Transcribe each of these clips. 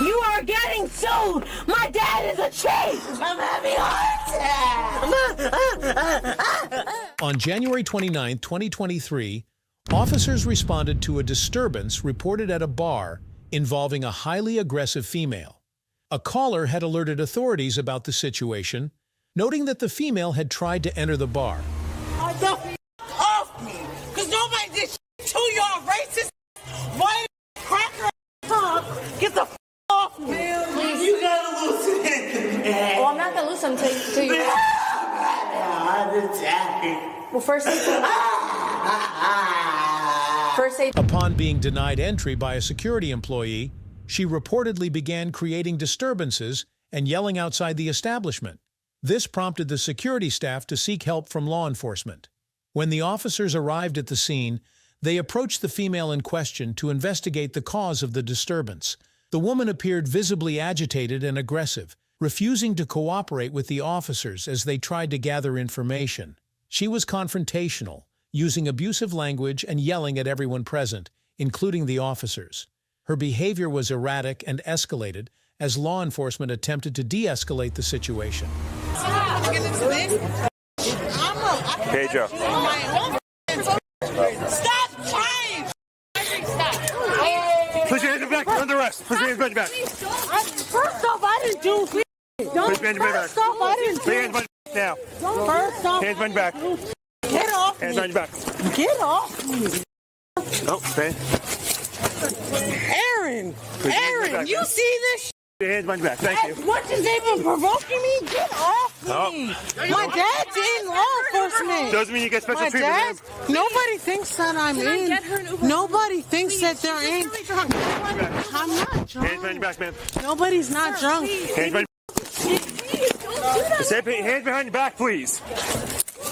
You are getting sued! My dad is a chief! I'm having a heart attack! On January 29, 2023, officers responded to a disturbance reported at a bar involving a highly aggressive female. A caller had alerted authorities about the situation, noting that the female had tried to enter the bar. The off me! Cause nobody did to y'all racist white cracker talk! Get the off me! Please. You gotta loosen it! Well, I'm not gonna loosen them till you... Well, first say... Upon being denied entry by a security employee, she reportedly began creating disturbances and yelling outside the establishment. This prompted the security staff to seek help from law enforcement. When the officers arrived at the scene, they approached the female in question to investigate the cause of the disturbance. The woman appeared visibly agitated and aggressive, refusing to cooperate with the officers as they tried to gather information. She was confrontational, using abusive language and yelling at everyone present, including the officers. Her behavior was erratic and escalated as law enforcement attempted to de-escalate the situation. Hey, Joe. Stop trying! Put your hands back. You're under arrest. Put your hands back. First off, I didn't do it. Put your hands back. First off, I didn't Put do your it. hands now. First off, Hands behind your back. get off Hands me. behind your back. Get off me. Oh, okay. Aaron, your hands back, you man. see this? Put your hands behind your back. Thank As you. much as they've been provoking me, get off me. Oh. My dad's in law enforcement. Doesn't mean you get special My treatment, dad, man. nobody thinks that I'm in. Nobody thinks that they're in. I'm not Hands drunk. behind your back, man. Nobody's not drunk. Hands behind Hands behind your back, please.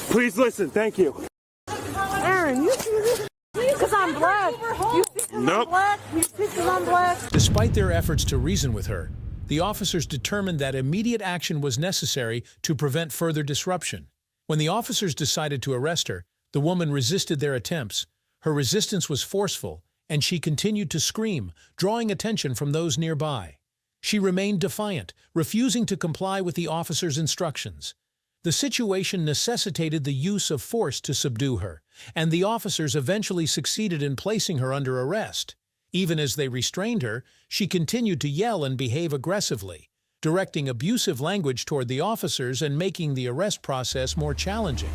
Please listen. Thank you. Aaron, you see this? Because I'm black. You see 'cause Nope. I'm black? You see 'cause I'm black? Despite their efforts to reason with her, the officers determined that immediate action was necessary to prevent further disruption. When the officers decided to arrest her, the woman resisted their attempts. Her resistance was forceful, and she continued to scream, drawing attention from those nearby. She remained defiant, refusing to comply with the officers' instructions. The situation necessitated the use of force to subdue her, and the officers eventually succeeded in placing her under arrest. Even as they restrained her, she continued to yell and behave aggressively, directing abusive language toward the officers and making the arrest process more challenging.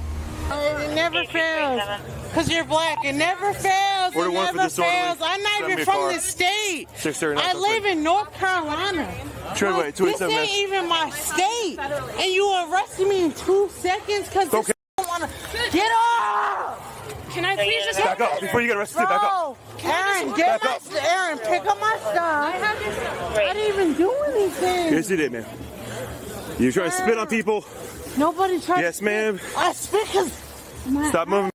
It never fails. Because you're black. It never fails. It Order one for never disorderly. fails. I'm not Send me even a from car. this state. 639. I live in North Carolina. Treadway, This 287, ain't even my state. And you arrested me in 2 seconds because Okay. don't want to. Get off! Can I please just... Back up. Before you get arrested, back up. Bro, Aaron, get Back up. my Aaron, pick up my stuff. I didn't even do anything. Yes, you did, man. You trying to spit on people? Nobody tried Yes, to ma'am. I spit because Stop moving.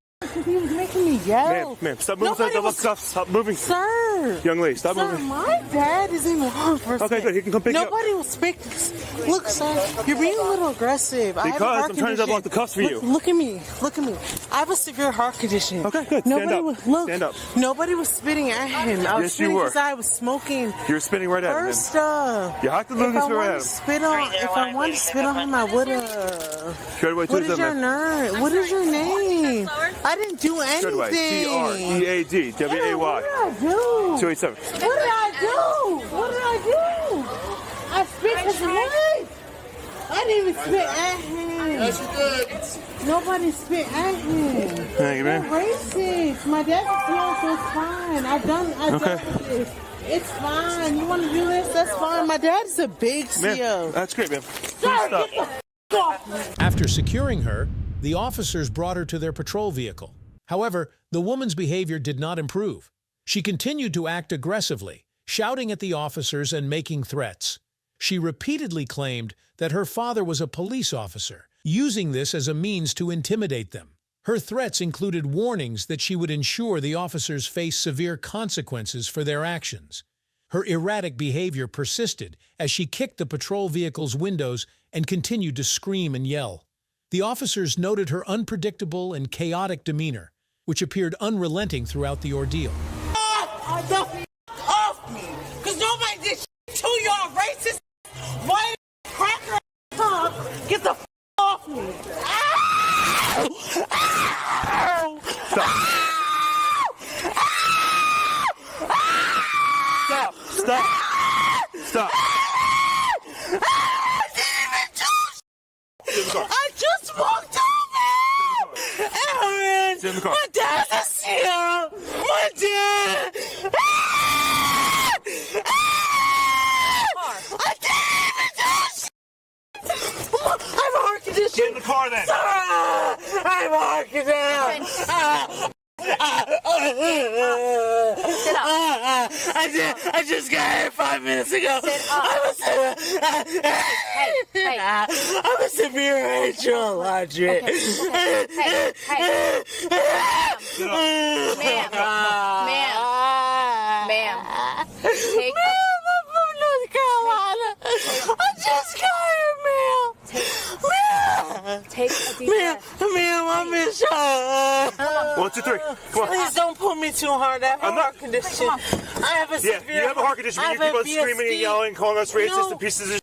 he was making me yell. Ma'am, stop moving. Nobody Stop was- cuffs. Stop moving. Sir. Young lady, stop Sir, moving. my dad is in law enforcement. Okay, good. He can come pick you up. Nobody will speak. Look, sir, you're being a little aggressive. I have a Because heart I'm trying to condition. unlock the cuffs for you. Look at me. Look at me. I have a severe heart condition. Okay, good. Stand Nobody up. Was, look, Stand up. Nobody was spitting at him. I was Yes, you spitting were. because I was smoking. You were spinning right at him, man. First, You have to if lose this I right wanted at to him. spit on, if I wanted to spit on him, I would have. Treadway, What is 287, your man. name? What is your name? I didn't do Treadway, anything. TREAD, What WAY. did I do? 287. What did I do? What did I do? I spit because of what? I didn't even spit at him. Yes, you did. Nobody spit at him. Thank you, They're man. racist. My dad's a CEO, so it's fine. I've done Okay. this. It's fine. You want to do this? That's fine. My dad's a big Man, CEO. that's great, man. Please Sir, stop. get the off me. After securing her, the officers brought her to their patrol vehicle. However, the woman's behavior did not improve. She continued to act aggressively, shouting at the officers and making threats. She repeatedly claimed that her father was a police officer, using this as a means to intimidate them. Her threats included warnings that she would ensure the officers face severe consequences for their actions. Her erratic behavior persisted as she kicked the patrol vehicle's windows and continued to scream and yell. The officers noted her unpredictable and chaotic demeanor, which appeared unrelenting throughout the ordeal. the off me. Because nobody did to your racist, white, cracker, punk. Get the off me. Ow! Ow! Stop. Stop. Stop. I just walked over! Aaron! Sit in the car. My dad's here! My dad! I didn't even do shit! I'm heart condition! Get in the car then! I'm heart condition! I just got here 5 minutes ago. I'm a severe Rachel Laundry. Ma'am. Take I'm from North Carolina. I just got here, ma'am. Take a deep breath. Ma'am, I'm in shock. 1, 2, 3. Come on. Please don't pull me too hard. I have a heart condition. I have a Yeah, severe. you have a heart condition. You keep on screaming and yelling, calling us racist and pieces of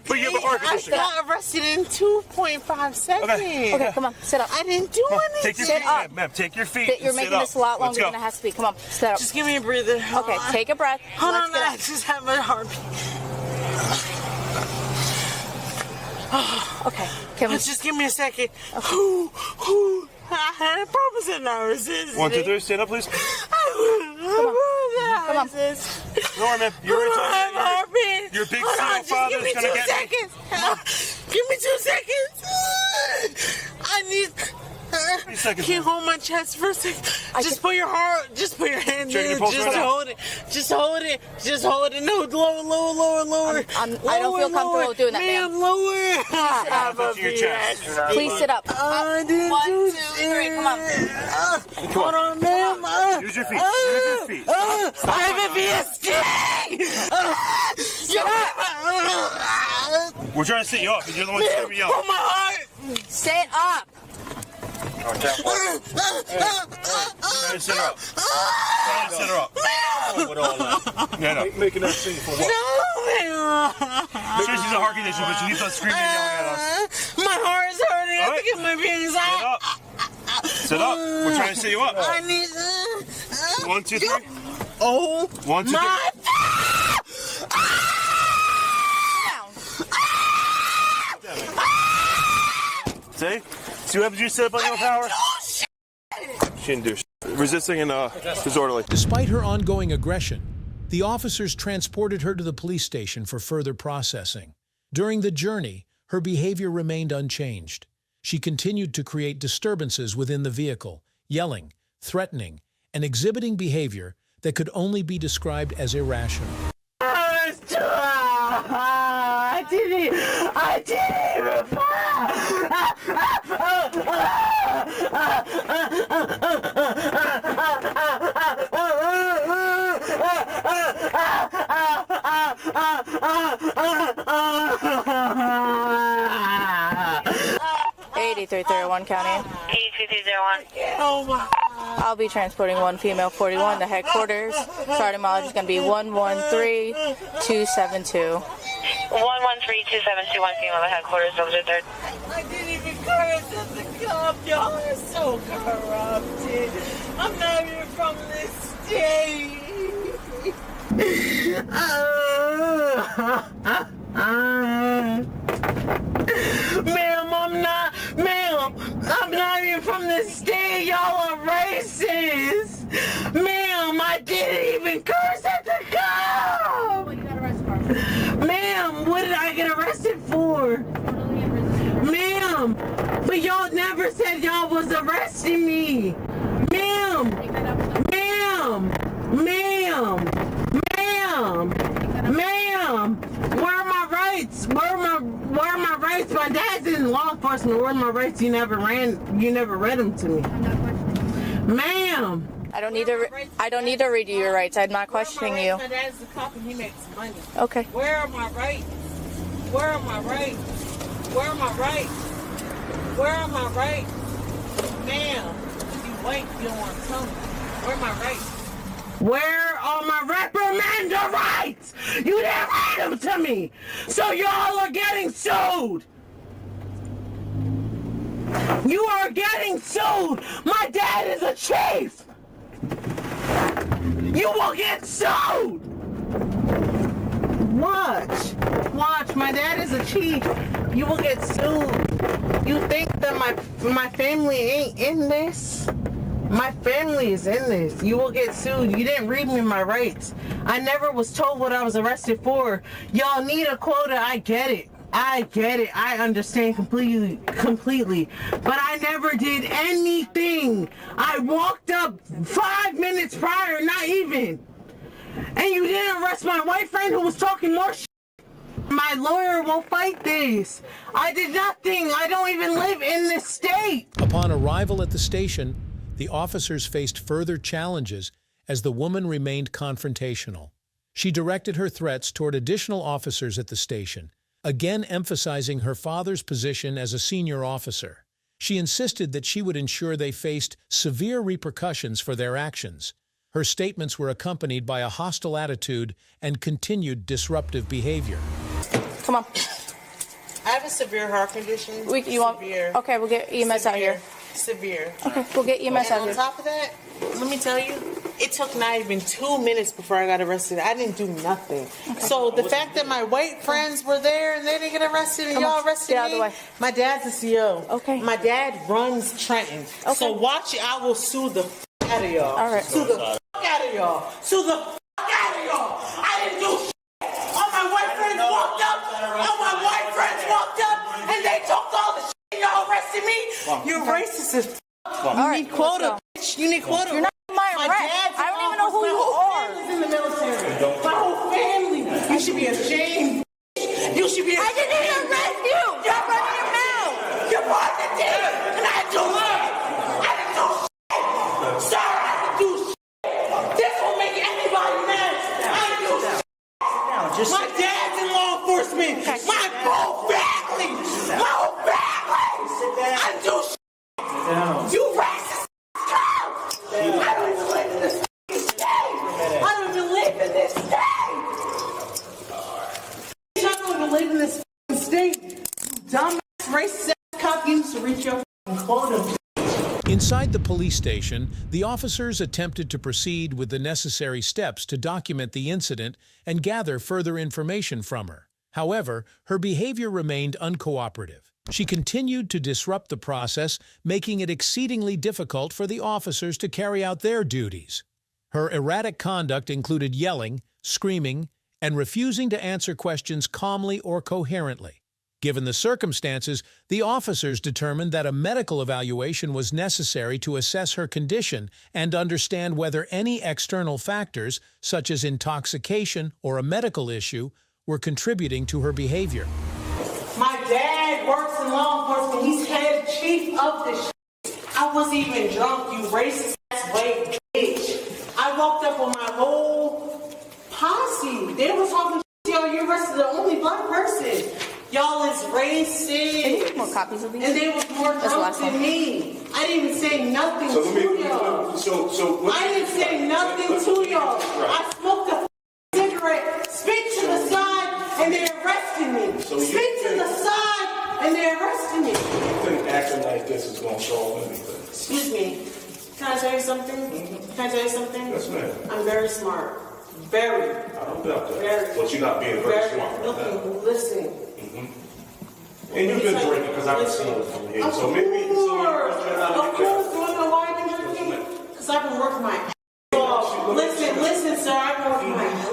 but you have a heart condition. I got arrested in 2.5 seconds. Okay, come on, sit up. I didn't do anything. Take your Sit feet, up. ma'am. Take your feet. You're and making sit this a up. lot Let's longer go. than it has to be. Come on, sit up. Just give me a breather. Okay, take a breath. Hold Let's on, get I up. just have a heartbeat. Okay, can we? Just give me a second. I promise I'm not resisting. 1, 2, 3. Stand up, please. Come on. Norman, you're a heartbeat. Your big Hold on, single just father give me is going to 2 get me. seconds. Give me 2 seconds. I need. 3 seconds. Can you hold my chest for a second? Just put your hand Check your in. pulse Just right now. hold it. Just hold it. Just hold it. No, lower. I don't feel comfortable doing that, ma'am. Lower. Put to your chest. Please sit up. I didn't 1, do 2, 3. Come on. Hold on, ma'am. Use your feet. Use your feet. I have a VSD. We're trying to sit you up, and you're the one that's yelling. Oh, my heart. Sit up. Trying to sit her up. Trying to sit her up. Yeah, no. Making that thing for what? No. Sure, she's a heart condition, but she keeps on screaming and yelling at us. My heart is hurting. I have to get my veins Sit out. up. Sit up. We're trying to sit you up. I need. 1, 2, 3. Oh 1, 2, 3. my. See? See what happens when you sit up on your power? She didn't do shit. Resisting and disorderly. Despite her ongoing aggression, the officers transported her to the police station for further processing. During the journey, her behavior remained unchanged. She continued to create disturbances within the vehicle, yelling, threatening, and exhibiting behavior that could only be described as irrational. I didn't even (8331 county). 82301. Oh my. I'll be transporting one female 41 to headquarters. Starting mileage is going to be 113272. 113272, one female at headquarters, over to third. I didn't even curse at the cop. Y'all are so corrupted. I'm not even from this state. Ma'am, I'm not even from this state. Y'all are racist. Ma'am, I didn't even curse at the cop. Ma'am, what did I get arrested for? Ma'am, but y'all never said y'all was arresting me. Ma'am, where are my rights? Where are my rights? My dad's in law enforcement. Where are my rights? You never read them to me. Ma'am. I don't need to read you your rights. I'm not questioning you. My dad's the cop and he makes money. Okay. Where are my rights? Where are my rights? Where are my rights? Where are my rights? Ma'am, you white, you don't want to tell me. Where are my rights? Where my reprimand rights. You didn't read them to me. So y'all are getting sued. You are getting sued. My dad is a chief. You will get sued. Watch. My dad is a chief. You will get sued. You think that my family ain't in this? My family is in this. You will get sued. You didn't read me my rights. I never was told what I was arrested for. Y'all need a quota. I get it. I understand completely. But I never did anything. I walked up 5 minutes prior, not even. And you didn't arrest my white friend who was talking more shit. My lawyer won't fight this. I did nothing. I don't even live in this state. Upon arrival at the station, the officers faced further challenges as the woman remained confrontational. She directed her threats toward additional officers at the station, again emphasizing her father's position as a senior officer. She insisted that she would ensure they faced severe repercussions for their actions. Her statements were accompanied by a hostile attitude and continued disruptive behavior. Come on. I have a severe heart condition. Severe. Okay, we'll get EMS out here. Severe. Okay, we'll get EMS out On here. top of that, let me tell you, it took not even 2 minutes before I got arrested. I didn't do nothing. Okay. So the fact that my white friends were there and they didn't get arrested and y'all arrested Get out of the way. my dad's a CO. Okay. My dad runs Trenton. Okay. So watch it. I will sue the out of y'all. All right. Sue the out of y'all. Sue the out of y'all. I didn't do shit. All my white friends walked up. And they talked all the shit. Y'all arrested me. You're racist as You need quota, bitch. You need quota. You're not my arrest. I don't even know who you are. My whole family's in the military. My whole family. You should be ashamed. You should be ashamed. I didn't even arrest you. You're running your mouth. You're part of the team. And I do shit. I didn't do shit. Sir, I didn't do shit. This will make anybody mad. I didn't do shit. My dad's in law enforcement. My whole family. My whole family. I didn't do shit. You racist! I don't even live in this state! I don't even live in this state! I don't even live in this state! You dumbass racist cop used to reach your quota. Inside the police station, the officers attempted to proceed with the necessary steps to document the incident and gather further information from her. However, her behavior remained uncooperative. She continued to disrupt the process, making it exceedingly difficult for the officers to carry out their duties. Her erratic conduct included yelling, screaming, and refusing to answer questions calmly or coherently. Given the circumstances, the officers determined that a medical evaluation was necessary to assess her condition and understand whether any external factors, such as intoxication or a medical issue, were contributing to her behavior. My dad works in law enforcement. He's head chief of this shit. I wasn't even drunk, you racist ass white bitch. I walked up with my whole posse. They were talking shit. Yo, you arrested the only black person. Y'all is racist. Can you make more copies of these? And they was more drunk than me. I didn't even say nothing to y'all. I didn't say nothing to y'all. I smoked a cigarette, spit to the side, and they arrested me. Spit to the side, and they arrested me. You think acting like this is going to solve anything? Excuse me. Can I tell you something? Can I tell you something? Yes, ma'am. I'm very smart. Very. I don't doubt that. Very. But you're not being very smart. Look, listen. And you've been drinking because I've seen it from here. So maybe Of course. Do you know why I've been drinking? Because I've been working my ass off. Listen, sir. I've been working my ass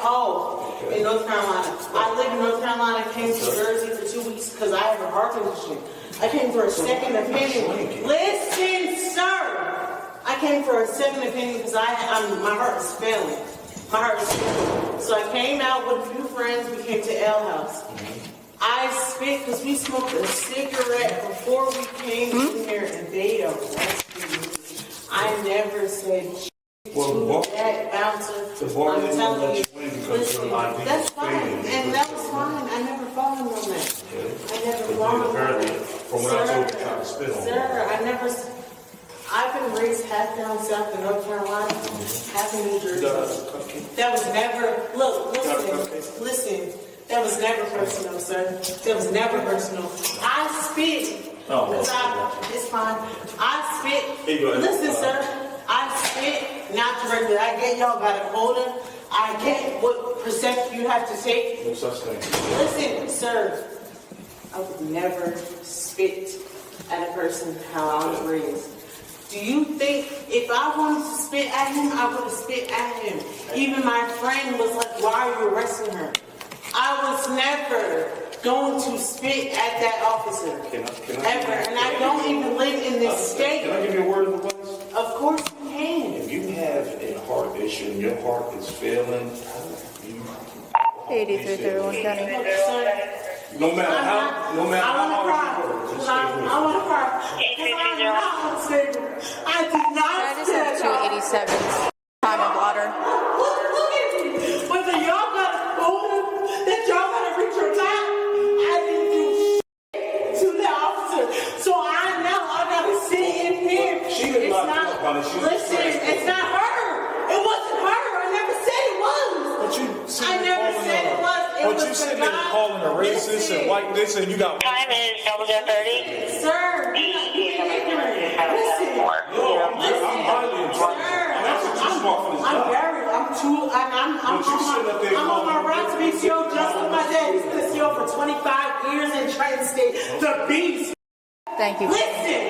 off in North Carolina. I live in North Carolina. I came to Jersey for 2 weeks because I have a heart condition. I came for a second opinion. Listen, sir. I came for a second opinion because my heart is failing. My heart is failing. So I came out with a few friends. We came to L House. I spit because we smoked a cigarette before we came in here, and they arrested me. I never said shit to that bouncer. I'm telling you. Listen, that's fine, and that was fine. I never followed him on that. I never followed him on that. From what I told you, trying to spit on Sir, I've been raised half down south in North Carolina, half in New Jersey. That was never, look, listen, that was never personal, sir. That was never personal. I spit. It's fine. I spit. Listen, sir. I spit not directly. I get y'all got a quota. I get what percent you have to take. No such thing. Listen, sir. I would never spit at a person how I was raised. Do you think if I wanted to spit at him, I would have spit at him? Even my friend was like, why are you arresting her? I was never going to spit at that officer. Ever. And I don't even live in this state. Can I give you a word of advice? Of course you can. If you have a heart issue and your heart is failing, 8331 County. no matter how hard you work, just stay with it. I want to cry. I did I not just have 287s. Time of water. Look at me. Whether y'all got a quota that y'all got to reach or not, I didn't do shit to the officer. So I know I got to sit in here. She It's not, listen, it's not her. It wasn't her. I never said it was. But you I never said it was. It But was you sitting there calling her racist and white this and you got... Time is 0030. Sir, you're not being ignorant. Listen. I'm highly intelligent. That's what you're smart for this job. I'm on my right to be CO just like my dad. He's been a CO for 25 years in Trenton State. The beast. Thank you. Listen.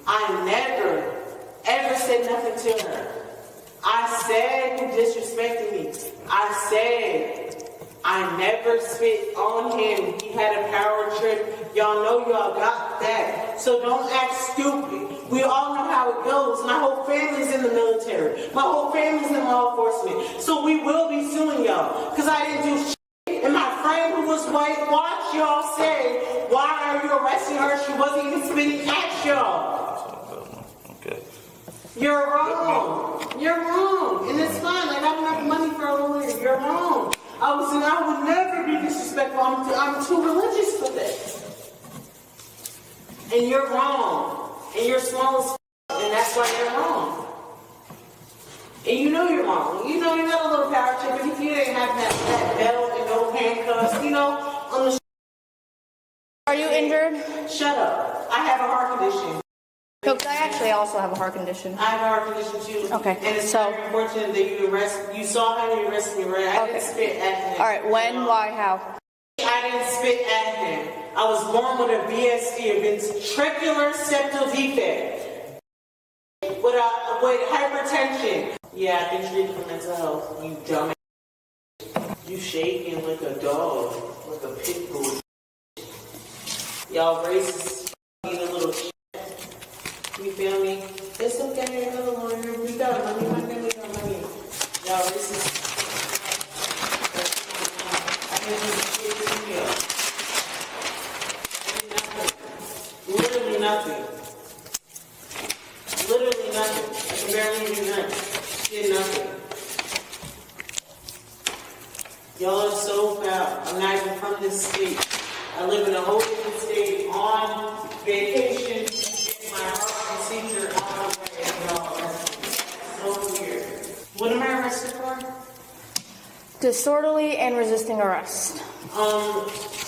I never, ever said nothing to her. I said you disrespected me. I said I never spit on him. He had a power trip. Y'all know y'all got that. So don't act stupid. We all know how it goes. My whole family's in the military. My whole family's in law enforcement. So we will be suing y'all. Because I didn't do shit. And my friend who was white watched y'all say, why are you arresting her? She wasn't even spitting at y'all. Okay. You're wrong. You're wrong. And it's fine. I have enough money for a lawyer. You're wrong. I would never be disrespectful. I'm too religious for that. And you're wrong. And you're small as f***, and that's why you're wrong. And you know you're wrong. You know you got a little power trip, but if you didn't have that belt and no handcuffs, on the Are you injured? shut up. I have a heart condition. Because I actually also have a heart condition. I have a heart condition too. Okay, And it's so- very unfortunate that you saw how you arrested me, right? I didn't spit at him. All right, when, why, how? I didn't spit at him. I was born with a VSD, a ventricular septal defect, with hypertension. Yeah, I've been treated for mental health. You dumbass. You shaking like a dog, like a pit bull. Y'all racist. Need a little shit. You feel me? It's okay. Another lawyer. We got money. My family got money. Y'all racist. I didn't do shit to you. Literally nothing. Literally nothing. I can barely do nothing. Did nothing. Y'all are so foul. I'm not even from this state. I live in a whole different state on vacation. Get my heart procedure out of the way. Y'all, that's so weird. What am I arrested for? Disorderly and resisting arrest.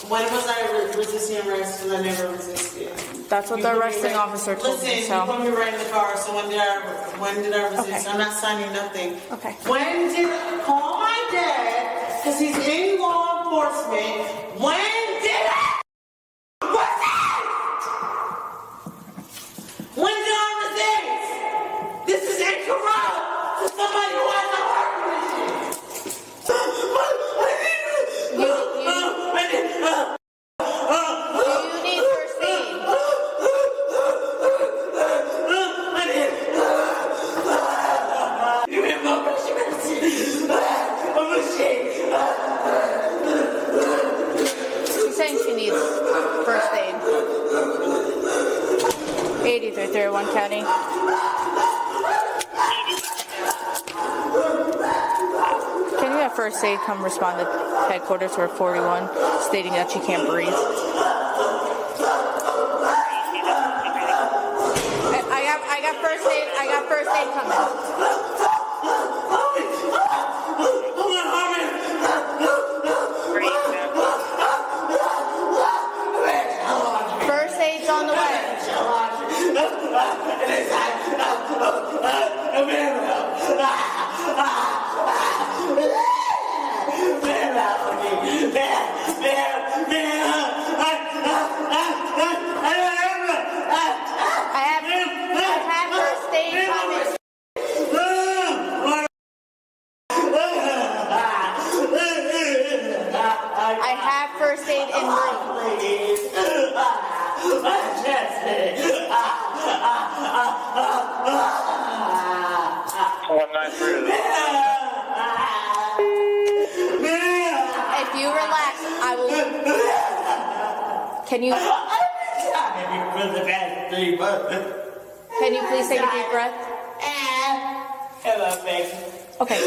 When was I resisting arrest? Because I never resisted. That's what the arresting officer told me. Listen, you put me right in the car. So when did I resist? Okay. I'm not signing nothing. Okay. When did I call my dad? Because he's in law enforcement. When did I resist? When did I resist? This is incorrect to somebody who has a heart condition. You need first aid. She's saying she needs first aid. 8331 County. Can you have first aid come respond to headquarters for 41 stating that she can't breathe? got first aid. I got first aid coming. First aid's on the way. I have first aid coming. I have first aid en route. 193. If you relax, I will. Can you? Can you please take a deep breath? Okay.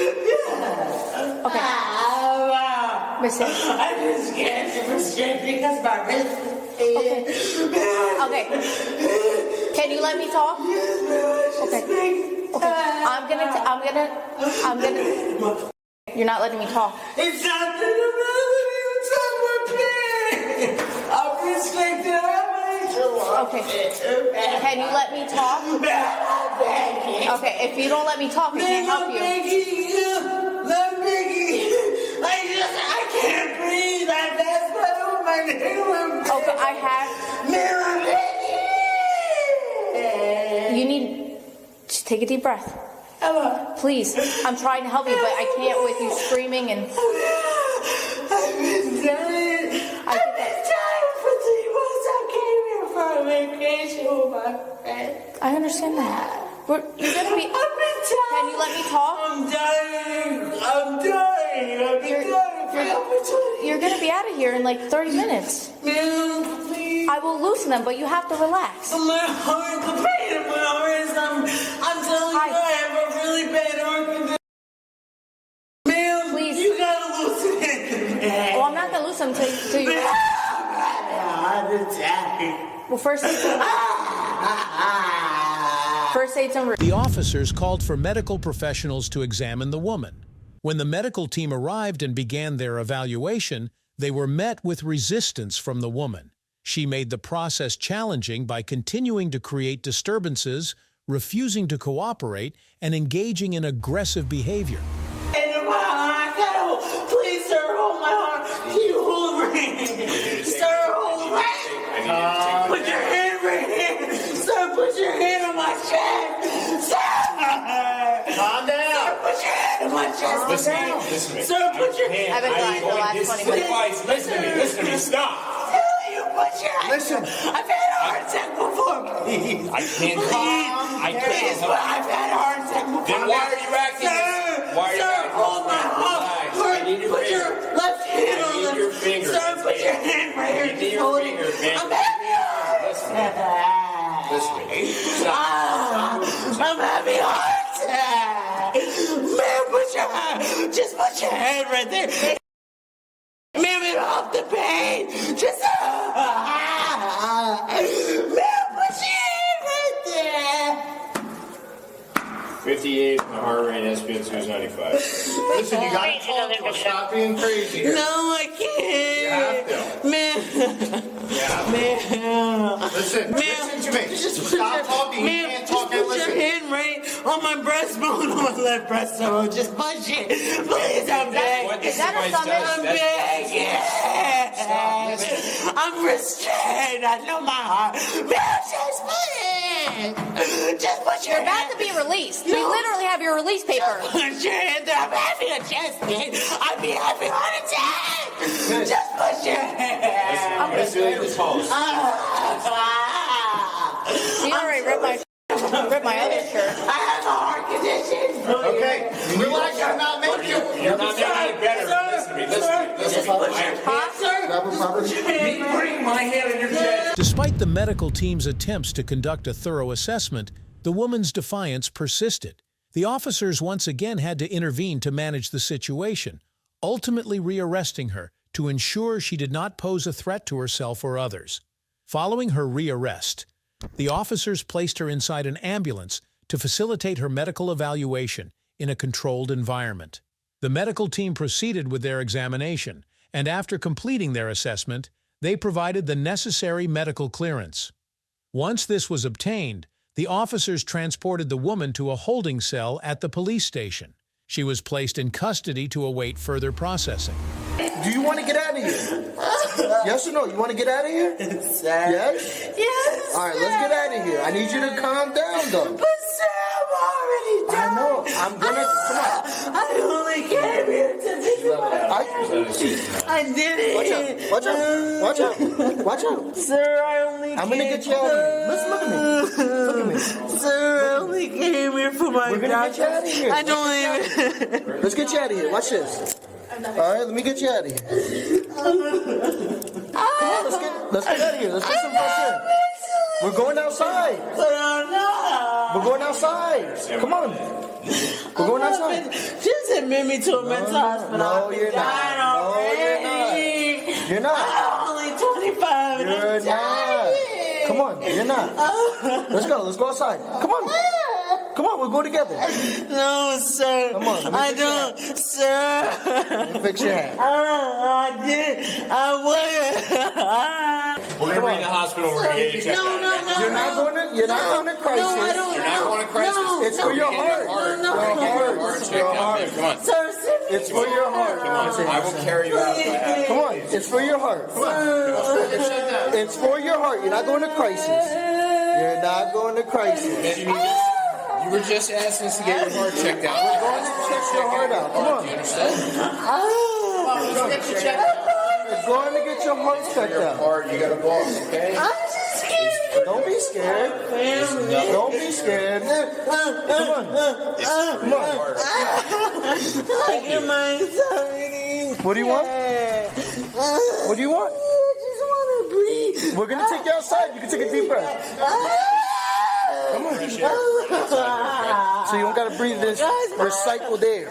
Okay. Listen. I'm just scared to restrict because my wrist. Okay. Okay. Can you let me talk? Okay. Okay. I'm gonna. You're not letting me talk. It's something about it's I'm restricted. Okay. Can you let me talk? Okay. If you don't let me talk, I can't help you. I can't breathe. That's what my name. Okay. I have. You need. Just take a deep breath. Please. I'm trying to help you, but I can't with you screaming and. I've been dying. I've been dying for 3 months. I came here for a vacation with my friend. I understand that. You're gonna be. I've been dying. Can you let me talk? I'm dying. I've been dying You're gonna be out of here in like 30 minutes. Man, please. I will loosen them, but you have to relax. My heart, the pain in my heart is, I'm telling you, I have a really bad heart condition. Man, Please. you gotta loosen it, man. Well, I'm not gonna loosen them till you. I'm attacking. Well, first aid's en route. The officers called for medical professionals to examine the woman. When the medical team arrived and began their evaluation, they were met with resistance from the woman. She made the process challenging by continuing to create disturbances, refusing to cooperate, and engaging in aggressive behavior. And my heart, please, sir, hold my heart. Can you hold me? Sir, hold me. Put your hand right here. Sir, put your hand on my chest. Sir. Calm down. Sir, put your hand on my chest. Listen to me. Sir, put your hand. I've been crying for the last 20 minutes. Listen to me. Stop. You put your hand. Listen. I've had a heart attack before, please. I can't calm. I Please, can't. but I've had a heart attack before. Then why are you acting? Why are you Sir, acting? hold my heart. I need your Put finger. your left hand on need your finger. Sir, put your hand right here. I need your Hold it. finger, man. I'm having a heart attack. Listen to me. Stop. I'm having a heart attack. Man, just put your hand right there. Man, it off the pain. Just, man, put your hand right there. 58, my heart rate, SPN2 is 95. Listen, you gotta talk to us. Stop being crazy here. No, I can't. You have to. Man. Yeah. Man. Listen to me. Stop talking. You can't talk and Put your listen. hand right on my breastbone, on my left breastbone. Just push it. Please, I'm begging. Is that a summit? I'm begging. I'm restrained. I know my heart. Man, just put it. Just put your You're about to be released. We literally have your release paper. Put your hand there. I'm having a chest pain. I'm having a heart attack. Just put your hand. I'm gonna feel your pulse. You already ripped my other shirt. I have a heart condition. Okay, relax. I'm not making you. You're not making it better. Listen to me. Me putting my hand in your chest. Despite the medical team's attempts to conduct a thorough assessment, the woman's defiance persisted. The officers once again had to intervene to manage the situation, ultimately rearresting her to ensure she did not pose a threat to herself or others. Following her rearrest, The officers placed her inside an ambulance to facilitate her medical evaluation in a controlled environment. The medical team proceeded with their examination, and after completing their assessment, they provided the necessary medical clearance. Once this was obtained, the officers transported the woman to a holding cell at the police station. She was placed in custody to await further processing. Do you want to get out of here? Yes or no? You want to get out of here? Sir. Yes? Yes. All right, let's get out of here. I need you to calm down, though. But sir, I'm already done. I know. I'm gonna. Come on. I only came here to visit my parents. I did it. Watch out. Watch out. Watch out. Watch out. Sir, I only I'm gonna get you out of here. Listen, look at me. Look at me. Sir, I only came here for my We're gonna get you out of here. I don't even. Let's get you out of here. Watch this. All right, let me get you out of here. Come on, let's get out of here. Let's get some fresh air. We're going outside. We're going outside. Come on. We're going outside. Just admit me to a mental hospital. No, you're not. No, you're not. You're not. I'm only 25. You're not. Come on, you're not. Let's go. Let's go outside. Come on. Come on, we'll go together. No, sir. Come on, let me I fix your don't, sir. Let me fix your hat. I did. I would. We're gonna bring you to the hospital. We're gonna get you checked No, out. no, no. You're not going to crisis. No, I don't. You're not going to crisis. No, It's for your heart. No, Your heart. Check Your out, heart. babe. Come on. Sir, send me. It's for your heart. I will carry you out. Come on, it's for your heart. Come on. It's for your heart. You're not going to crisis. You're not going to crisis. You were just asking us to get your heart checked out. We're going to check your heart out. Come on. Do you understand? We're going to get your heart checked out. Heart, you got a boss, okay? I'm just scared. Don't be scared. Don't be scared. Come on. Come on. I get my anxiety. What do you want? What do you want? I just want to breathe. We're going to take you outside. You can take a deep breath. Come on. So you don't got to breathe this recycled air.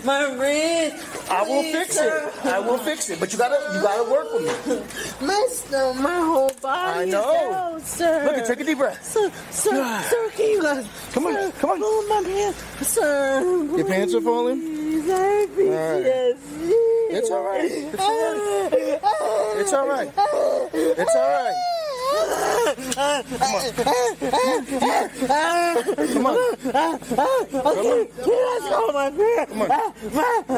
My wrist. I will fix it. I will fix it. But you gotta work with me. My stomach, my whole body. I know. Is out, sir. Look, take a deep breath. Sir, can you guys? Come on, sir, come on. Pull my pants, sir. Your pants are falling? Please, I PTSD. It's all right. It's all right. It's all right. It's all right. Come on. Okay, let's go, my pants. Come on.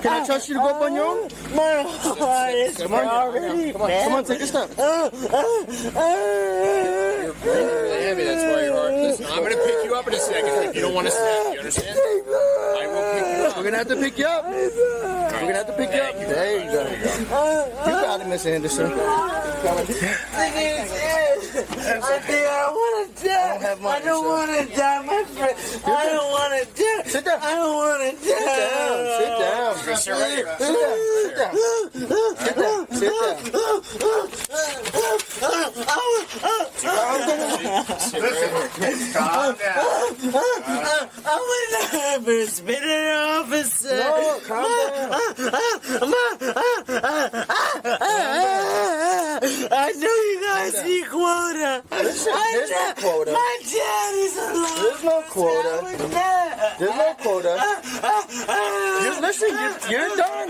Can I trust you to go up on your own? My heart is Come on. already Come on. Come on, take a step. You're really heavy, that's why your heart. Listen, I'm gonna pick you up in a second if you don't want to step. You understand? I will pick you up. We're gonna have to pick you up. We're gonna have to pick you up. There you go. You got it, Miss Anderson. I think I want to die. I don't want to die, my friend. I don't want to die. Sit down. I don't want to die. Sit down. Sit down. Sit down. Sit down. Sit down. Calm down. I would never spit an officer. No, calm I know you guys see quota. Listen, there's no quota. My dad is alive. There's no quota. There's no quota. Just listen, you're done.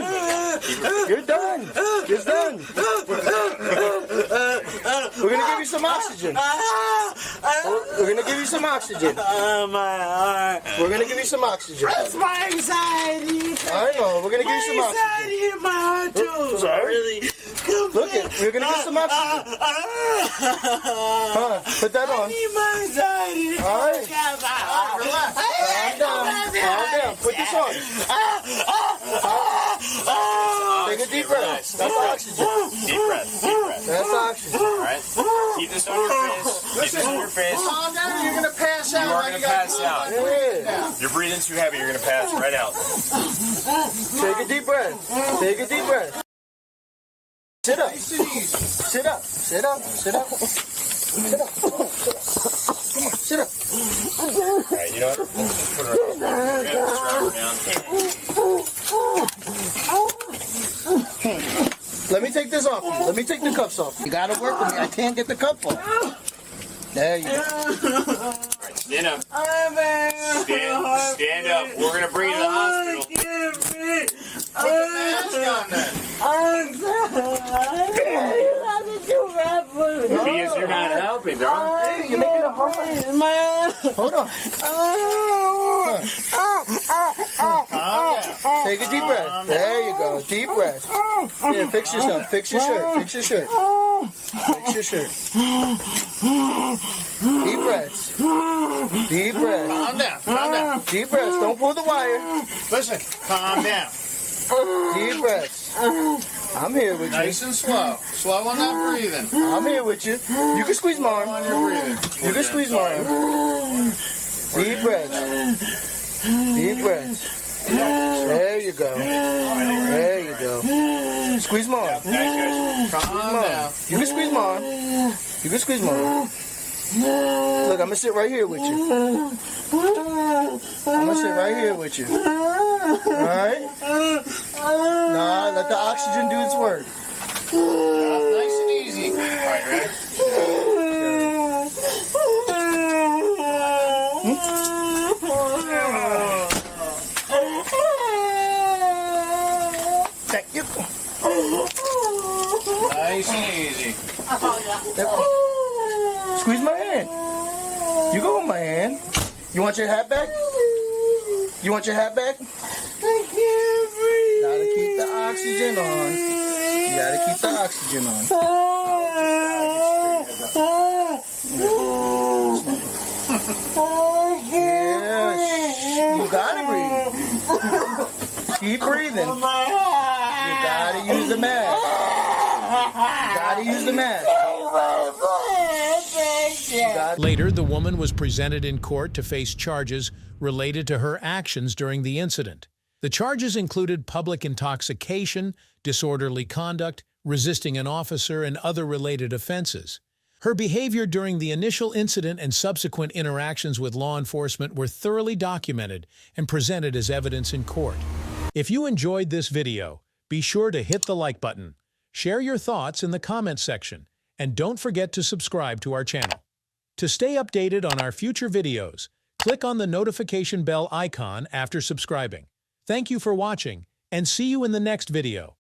You're done. You're done. We're gonna give you some oxygen. We're gonna give you some oxygen. My heart. We're gonna give you some oxygen. That's my anxiety. I know. We're gonna give you some My oxygen. anxiety in my heart too. Sorry? Really. Look it. We're gonna get some oxygen. Put that I on. need my anxiety. All right. Relax. Calm down. Calm down. Put this on. Take a deep breath. That's oxygen. Deep breath. Deep breath. That's oxygen. All right. Keep this on your face. Keep this on your face. Calm down. You're gonna pass out. You are gonna pass out. Yeah. You're breathing too heavy. You're gonna pass right out. Take a deep breath. Take a deep breath. Sit up. Sit up. Sit up. Sit up. Sit up. Come on. Sit up. All right. You know what? Let's just put her up. We're gonna strap her down. Let me take this off you. Let me take the cuffs off. You gotta work with me. I can't get the cuff off. There you go. Stand up. Stand up. We're going to bring you to the hospital. Put the mask on then. Because you're not helping, darling. Hey, you're making it hard. Hold on. Take a deep breath. There you go. Deep breath. Yeah, fix yourself. Fix your shirt. Fix your shirt. Fix your shirt. Deep breaths. Deep breaths. Calm down. Calm down. Deep breaths. Don't pull the wire. Listen, calm down. Deep breaths. I'm here with you. Nice and slow. Slow on that breathing. I'm here with you. You can squeeze my arm. On your breathing. You can squeeze my arm. Deep breaths. Deep breaths. There you go. There you go. Squeeze my arm. Calm down. You can squeeze my arm. You can squeeze my arm. Look, I'm gonna sit right here with you. I'm gonna sit right here with you. Alright? Nah, let the oxygen do its work. Nice and easy. Alright, ready? Thank you. Nice and easy. Squeeze my hand. You go with my hand. You want your hat back? You want your hat back? I can't breathe. Gotta keep the oxygen on. You gotta keep the oxygen on. Yeah, you gotta breathe. Keep breathing. You gotta use the mask. You gotta use the mask. Later, the woman was presented in court to face charges related to her actions during the incident. The charges included public intoxication, disorderly conduct, resisting an officer, and other related offenses. Her behavior during the initial incident and subsequent interactions with law enforcement were thoroughly documented and presented as evidence in court. If you enjoyed this video, be sure to hit the like button, share your thoughts in the comments section, and don't forget to subscribe to our channel. To stay updated on our future videos, click on the notification bell icon after subscribing. Thank you for watching, and see you in the next video.